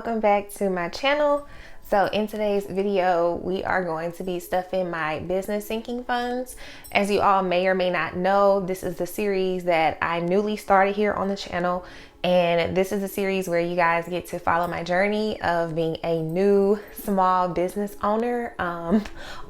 welcome back to my channel. So in today's video, we are going to be stuffing my business sinking funds. As you all may or may not know, this is the series that I newly started here on the channel. And this is a series where you guys get to follow my journey of being a new small business owner,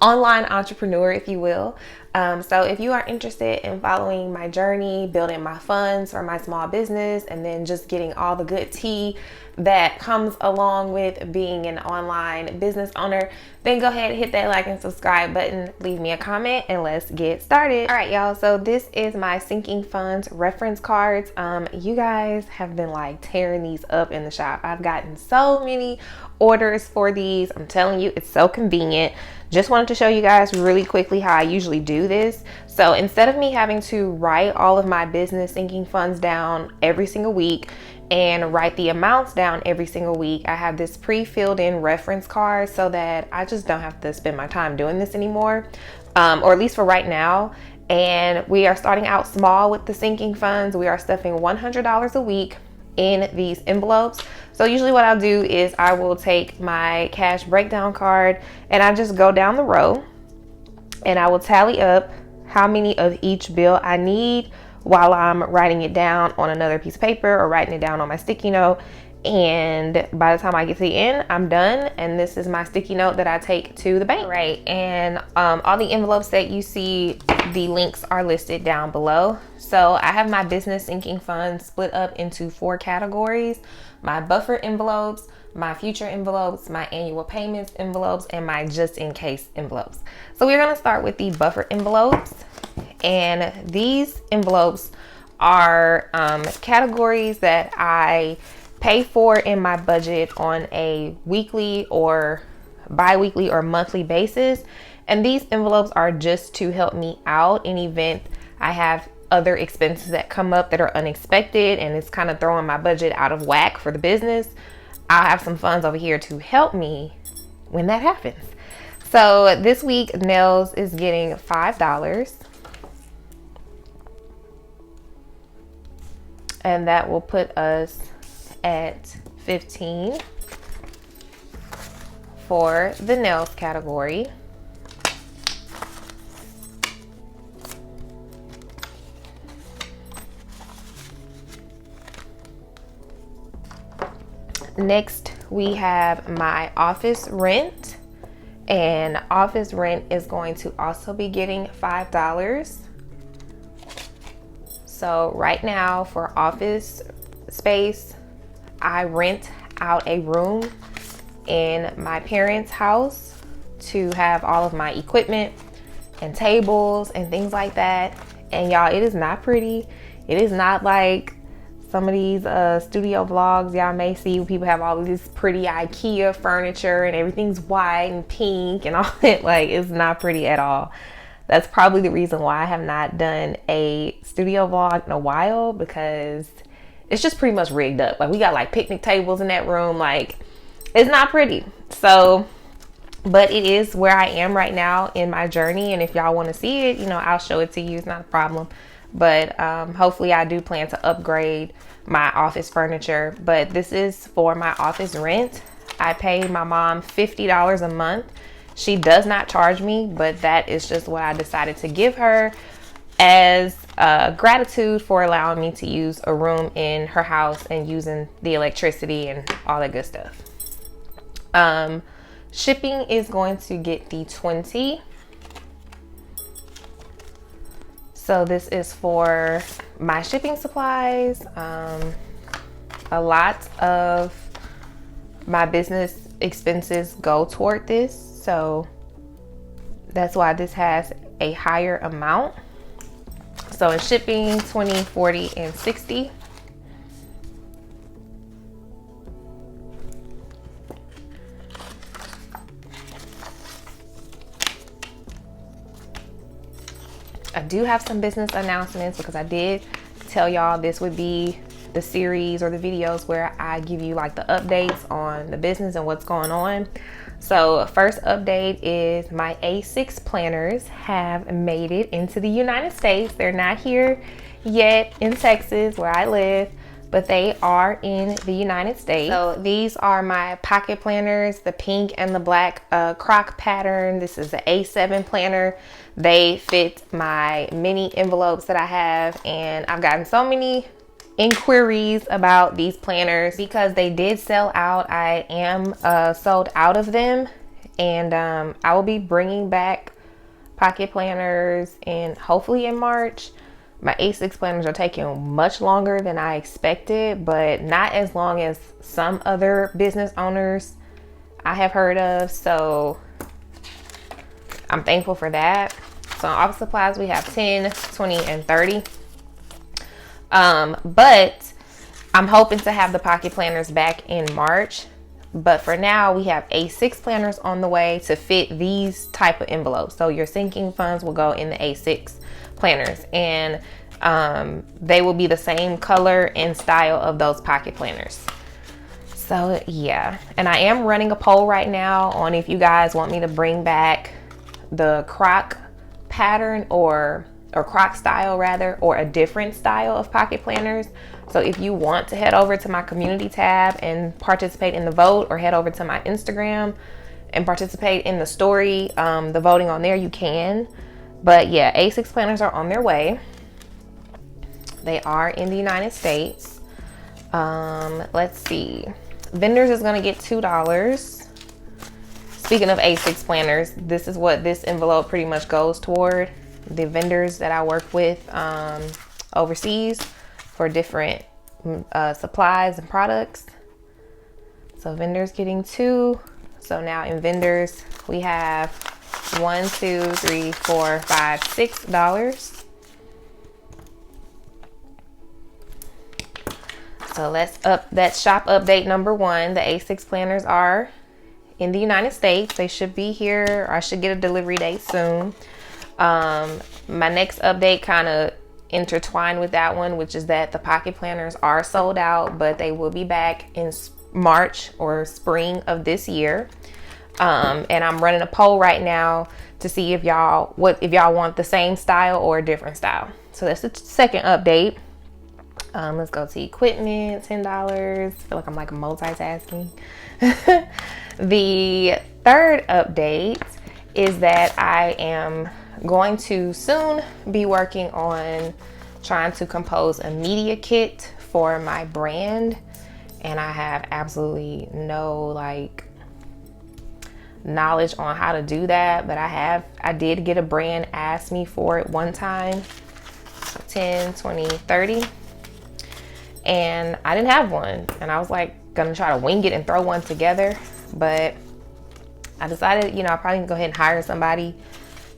online entrepreneur, if you will. So if you are interested in following my journey, building my funds for my small business, and then just getting all the good tea that comes along with being an online business owner, then go ahead and hit that like and subscribe button, leave me a comment, and let's get started. All right, y'all, so this is my sinking funds reference cards. You guys have been like tearing these up in the shop. I've gotten so many orders for these. I'm telling you, it's so convenient. Just wanted to show you guys really quickly how I usually do this. So instead of me having to write all of my business sinking funds down every single week and write the amounts down every single week, I have this pre-filled in reference card so that I just don't have to spend my time doing this anymore, or at least for right now. And we are starting out small with the sinking funds. We are stuffing $100 a week in these envelopes. So usually what I'll do is I will take my cash breakdown card and I just go down the row and I will tally up how many of each bill I need while I'm writing it down on another piece of paper or writing it down on my sticky note. And by the time I get to the end, I'm done. And this is my sticky note that I take to the bank. Right. And all the envelopes that you see, the links are listed down below. So I have my business sinking funds split up into 4 categories: my buffer envelopes, my future envelopes, my annual payments envelopes, and my just in case envelopes. So we're going to start with the buffer envelopes. And these envelopes are categories that I pay for in my budget on a weekly or bi-weekly or monthly basis. And these envelopes are just to help me out in event I have other expenses that come up that are unexpected and it's kind of throwing my budget out of whack for the business. I'll have some funds over here to help me when that happens. So this week, Nails is getting $5. And that will put us at 15 for the nails category. Next, we have my office rent, and office rent is going to also be getting $5. So right now for office space, I rent out a room in my parents' house to have all of my equipment and tables and things like that. And y'all, it is not pretty. It is not like some of these studio vlogs y'all may see where people have all of this pretty IKEA furniture and everything's white and pink and all that. Like, it's not pretty at all. That's probably the reason why I have not done a studio vlog in a while, because it's just pretty much rigged up. Like, we got like picnic tables in that room. Like, it's not pretty. So, but it is where I am right now in my journey. And if y'all want to see it, you know, I'll show it to you. It's not a problem. But hopefully I do plan to upgrade my office furniture. But this is for my office rent. I pay my mom $50 a month. She does not charge me, but that is just what I decided to give her as gratitude for allowing me to use a room in her house and using the electricity and all that good stuff. Shipping is going to get the 20. So this is for my shipping supplies. A lot of my business expenses go toward this. So that's why this has a higher amount. So in shipping, 20, 40, and 60. I do have some business announcements because I did tell y'all this would be the series or the videos where I give you like the updates on the business and what's going on. So first update is my A6 planners have made it into the United States. They're not here yet in Texas where I live. but they are in the United States. So these are my pocket planners, the pink and the black croc pattern. This is the A7 planner. They fit my mini envelopes that I have, and I've gotten so many inquiries about these planners because they did sell out. I am sold out of them, and I will be bringing back pocket planners and hopefully in March. My A6 planners are taking much longer than I expected, but not as long as some other business owners I have heard of, so I'm thankful for that. So on office supplies we have 10, 20, and 30. But I'm hoping to have the pocket planners back in March. But for now, we have A6 planners on the way to fit these type of envelopes. So your sinking funds will go in the A6 planners, and they will be the same color and style of those pocket planners. So yeah, and I am running a poll right now on if you guys want me to bring back the croc pattern or croc style rather, or a different style of pocket planners. So if you want to head over to my community tab and participate in the vote, or head over to my Instagram and participate in the story, the voting on there, you can. But yeah, A6 planners are on their way. They are in the United States. Let's see. Vendors is gonna get $2. Speaking of A6 planners, this is what this envelope pretty much goes toward. The vendors that I work with overseas for different supplies and products. So vendors getting $2. So now in vendors we have $1, $2, $3, $4, $5, $6. So that's shop update number 1. The A6 planners are in the United States. They should be here, or I should get a delivery date soon. My next update kind of intertwined with that one, which is that the pocket planners are sold out, but they will be back in March or spring of this year. And I'm running a poll right now to see if y'all want the same style or a different style. So that's the second update. Let's go to equipment, $10. I feel like I'm like multitasking. The third update is that I am going to soon be working on trying to compose a media kit for my brand, and I have absolutely no knowledge on how to do that, but I did get a brand ask me for it one time. So 10, 20, 30, and I didn't have one, and I was like gonna try to wing it and throw one together, but I decided, I probably need to go ahead and hire somebody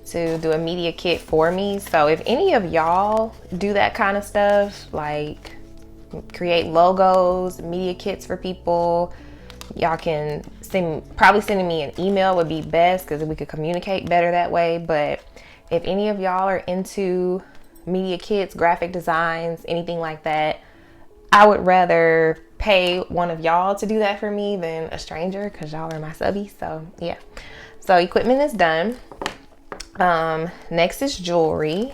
to do a media kit for me. So if any of y'all do that kind of stuff, like create logos, media kits for people, y'all can probably sending me an email would be best, because we could communicate better that way. But if any of y'all are into media kits, graphic designs, anything like that, I would rather pay one of y'all to do that for me than a stranger, because y'all are my subbies. So yeah, so equipment is done. Next is jewelry.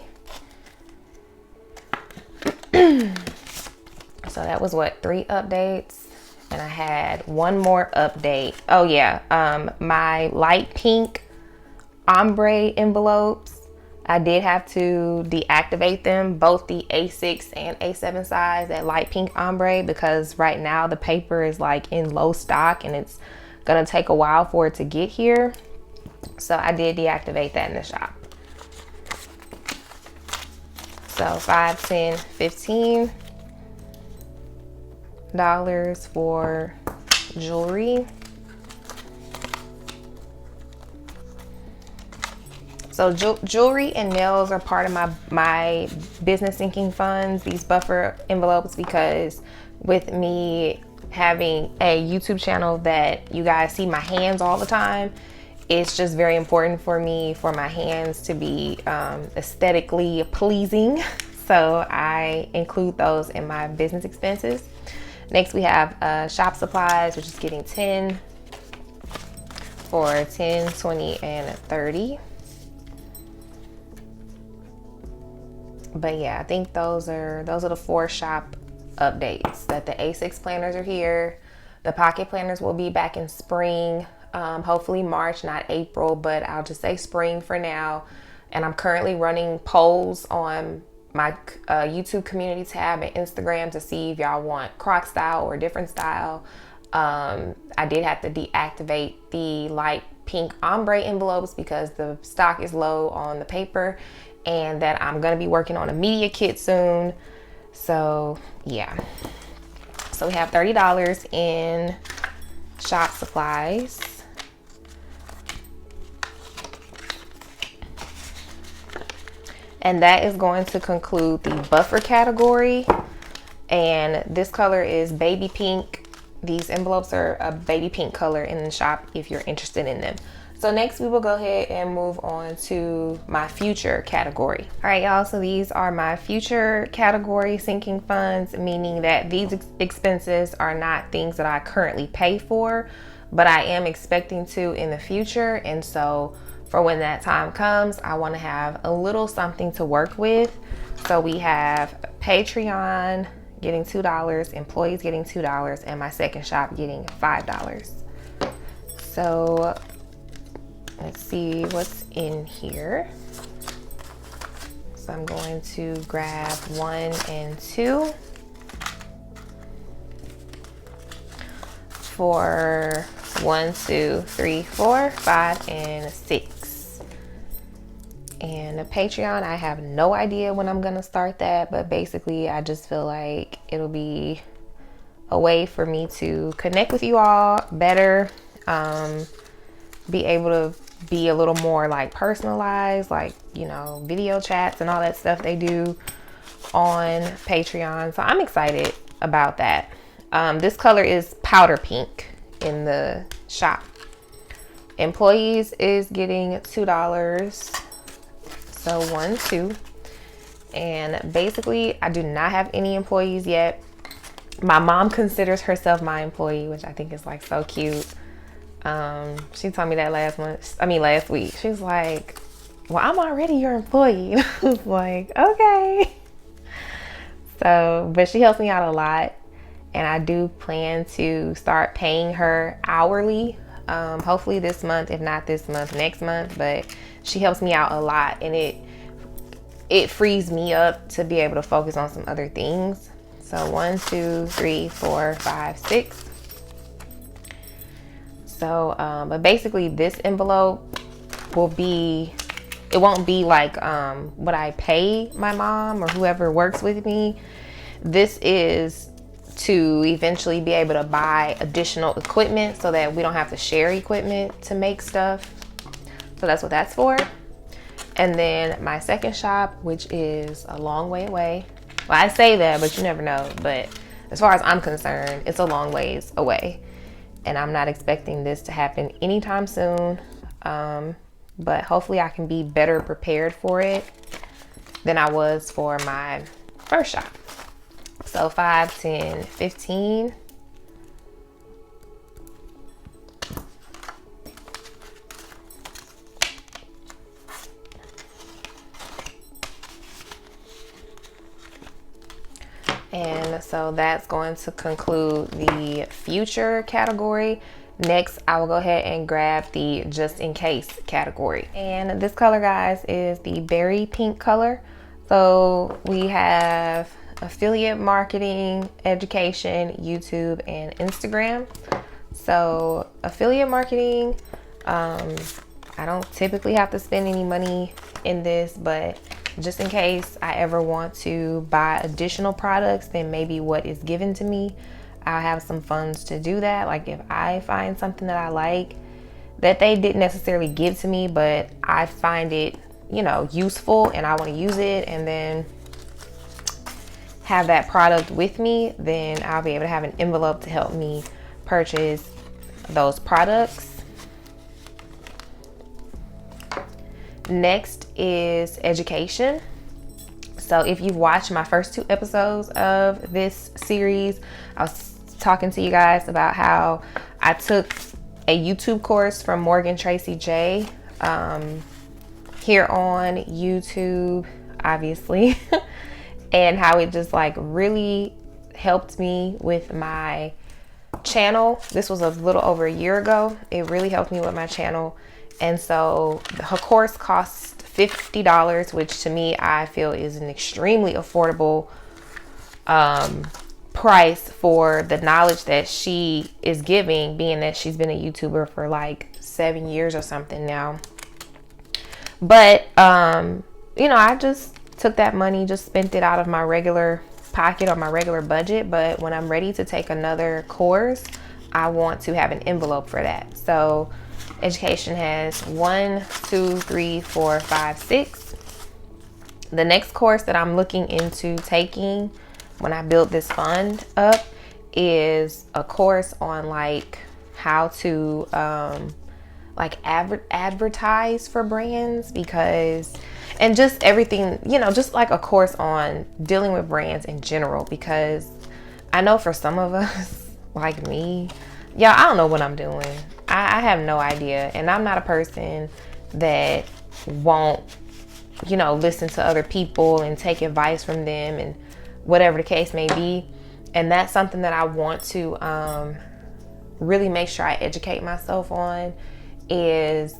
So that was 3 updates, and I had one more update. Oh yeah, my light pink ombre envelopes, I did have to deactivate them, both the A6 and A7 size, that light pink ombre, because right now the paper is in low stock and it's gonna take a while for it to get here. So I did deactivate that in the shop. So $5, $10, $15 for jewelry. So jewelry and nails are part of my business sinking funds, these buffer envelopes, because with me having a YouTube channel that you guys see my hands all the time, it's just very important for me for my hands to be aesthetically pleasing. So I include those in my business expenses. Next we have shop supplies, which is getting 10 for 10, 20, and 30. But yeah, I think those are the 4 shop updates that the A6 planners are here. The pocket planners will be back in spring, hopefully March, not April, but I'll just say spring for now. And I'm currently running polls on my YouTube community tab and Instagram to see if y'all want croc style or a different style. I did have to deactivate the light pink ombre envelopes because the stock is low on the paper, and that I'm gonna be working on a media kit soon. So yeah, so we have $30 in shop supplies. And that is going to conclude the buffer category. And this color is baby pink. These envelopes are a baby pink color in the shop if you're interested in them. So next we will go ahead and move on to my future category. All right, y'all, so these are my future category sinking funds, meaning that these expenses are not things that I currently pay for, but I am expecting to in the future. And so for when that time comes, I want to have a little something to work with. So we have Patreon getting $2, employees getting $2, and my second shop getting $5. So let's see what's in here. So I'm going to grab 1 and 2 for 1, 2, 3, 4, 5, and 6. And the Patreon, I have no idea when I'm gonna start that, but basically I just feel like it'll be a way for me to connect with you all better, be able to be a little more like personalized, like, you know, video chats and all that stuff they do on Patreon. So I'm excited about that. This color is powder pink in the shop. Employees is getting $2. So 1, 2. And basically I do not have any employees yet. My mom considers herself my employee, which I think is like so cute. She told me that last week. She's like, well, I'm already your employee. I was like, okay. So, but she helps me out a lot, and I do plan to start paying her hourly. Hopefully this month, if not this month, next month. But she helps me out a lot, and it frees me up to be able to focus on some other things. So 1, 2, 3, 4, 5, 6. So, but basically this envelope will be, it won't be like what I pay my mom or whoever works with me. This is to eventually be able to buy additional equipment so that we don't have to share equipment to make stuff. So that's what that's for. And then my second shop, which is a long way away. Well, I say that, but you never know. But as far as I'm concerned, it's a long ways away. And I'm not expecting this to happen anytime soon. But hopefully I can be better prepared for it than I was for my first shop. So 5, 10, 15. And so that's going to conclude the future category. Next, I will go ahead and grab the just in case category. And this color, guys, is the berry pink color. So we have affiliate marketing, education, YouTube, and Instagram. So affiliate marketing, I don't typically have to spend any money in this, but just in case I ever want to buy additional products than maybe what is given to me, I'll have some funds to do that. Like if I find something that I like that they didn't necessarily give to me, but I find it, you know, useful and I want to use it, and then have that product with me, then I'll be able to have an envelope to help me purchase those products. Next is education. So if you've watched my first 2 episodes of this series, I was talking to you guys about how I took a YouTube course from Morgan Tracy J here on YouTube, obviously, and how it just like really helped me with my channel. This was a little over a year ago. It really helped me with my channel. And so her course costs $50, which to me, I feel is an extremely affordable price for the knowledge that she is giving, being that she's been a YouTuber for like 7 years or something now. But, you know, I just took that money, just spent it out of my regular pocket or my regular budget. But when I'm ready to take another course, I want to have an envelope for that. So education has 1, 2, 3, 4, 5, 6. The next course that I'm looking into taking when I build this fund up is a course on like how to like advertise for brands, because, and just everything, you know, just like a course on dealing with brands in general, because I know for some of us like me, yeah, I don't know what I'm doing. I have no idea. And I'm not a person that won't, you know, listen to other people and take advice from them and whatever the case may be. And that's something that I want to really make sure I educate myself on, is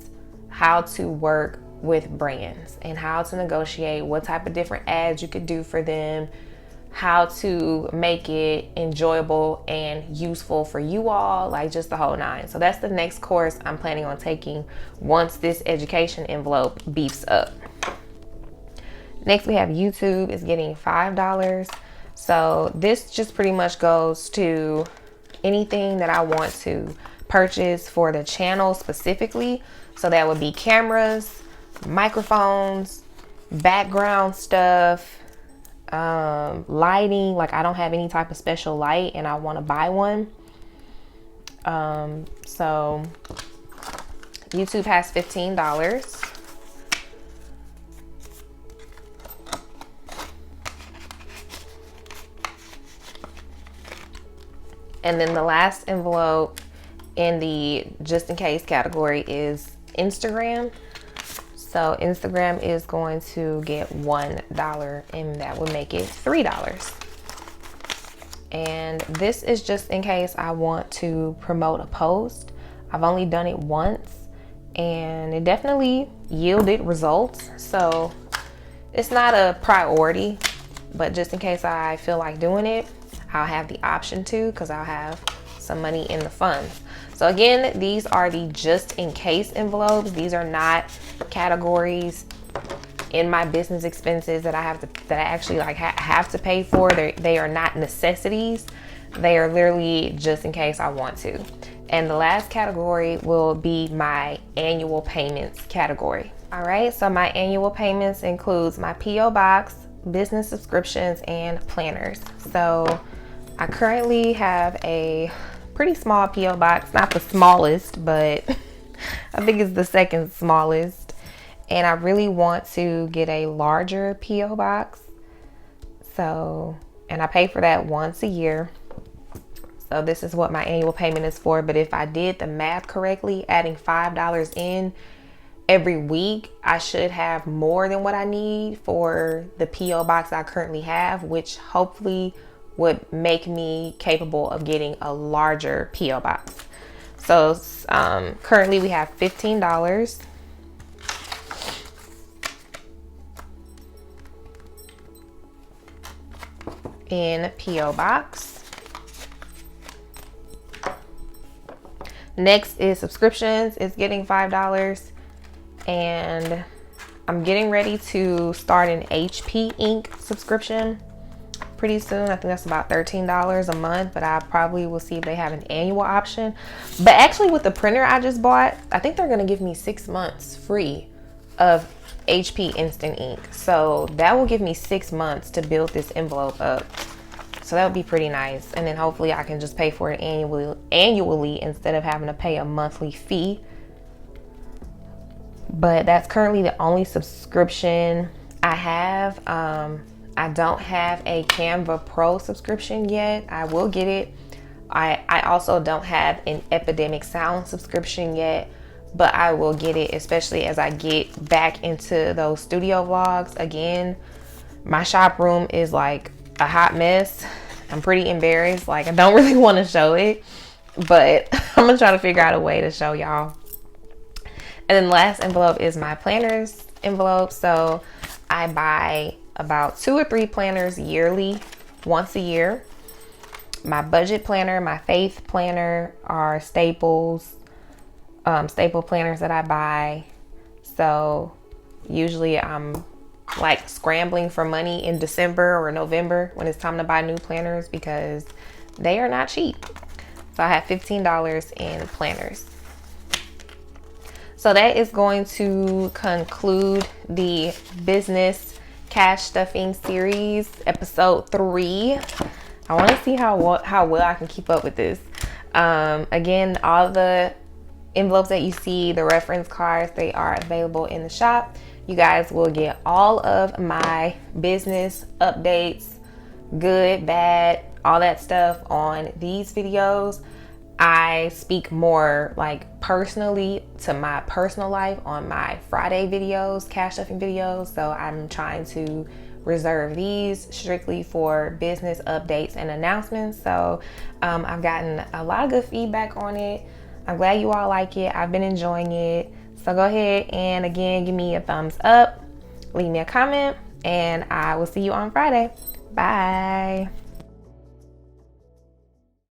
how to work with brands and how to negotiate what type of different ads you could do for them, how to make it enjoyable and useful for you all, like just the whole nine. So that's the next course I'm planning on taking once this education envelope beefs up. Next, we have YouTube is getting $5. So this just pretty much goes to anything that I want to purchase for the channel specifically. So that would be cameras, microphones, background stuff, lighting. Like I don't have any type of special light and I want to buy one. So YouTube has $15. And then the last envelope in the just in case category is Instagram. So Instagram is going to get $1 and that would make it $3. And this is just in case I want to promote a post. I've only done it once and it definitely yielded results. So it's not a priority, but just in case I feel like doing it, I'll have the option to, because I'll have some money in the funds. So again, these are the just in case envelopes. These are not categories in my business expenses that I actually like have to pay for. They are not necessities. They are literally just in case I want to. And the last category will be my annual payments category. All right, so my annual payments includes my PO box, business subscriptions, and planners. So I currently have a pretty small PO box, not the smallest, but I think it's the second smallest. And I really want to get a larger PO box. So, and I pay for that once a year. So this is what my annual payment is for. But if I did the math correctly, adding $5 in every week, I should have more than what I need for the PO box I currently have, which hopefully would make me capable of getting a larger PO box. So currently we have $15 in PO box. Next is subscriptions. It's getting $5, and I'm getting ready to start an HP Ink subscription pretty soon. I think that's about $13 a month, but I probably will see if they have an annual option. But actually with the printer I just bought, I think they're gonna give me 6 months free of HP Instant Ink. So that will give me 6 months to build this envelope up. So that would be pretty nice. And then hopefully I can just pay for it annually instead of having to pay a monthly fee. But that's currently the only subscription I have. I don't have a Canva Pro subscription yet. I will get it. I also don't have an Epidemic Sound subscription yet, but I will get it, especially as I get back into those studio vlogs again. My shop room is like a hot mess, I'm pretty embarrassed. Like, I don't really want to show it, but I'm gonna try to figure out a way to show y'all. And then the last envelope is my planners envelope. So I buy about 2 or 3 planners yearly, once a year. My budget planner, my faith planner are staples, staple planners that I buy. So usually I'm like scrambling for money in December or November when it's time to buy new planners because they are not cheap. So I have $15 in planners. So that is going to conclude the business cash stuffing series, episode 3. I want to see how well I can keep up with this. Again, all the envelopes that you see, the reference cards, they are available in the shop. You guys will get all of my business updates, good, bad, all that stuff on these videos. I speak more like personally to my personal life on my Friday videos, cash stuffing videos. So I'm trying to reserve these strictly for business updates and announcements. So I've gotten a lot of good feedback on it. I'm glad you all like it. I've been enjoying it. So go ahead and again, give me a thumbs up, leave me a comment, and I will see you on Friday. Bye.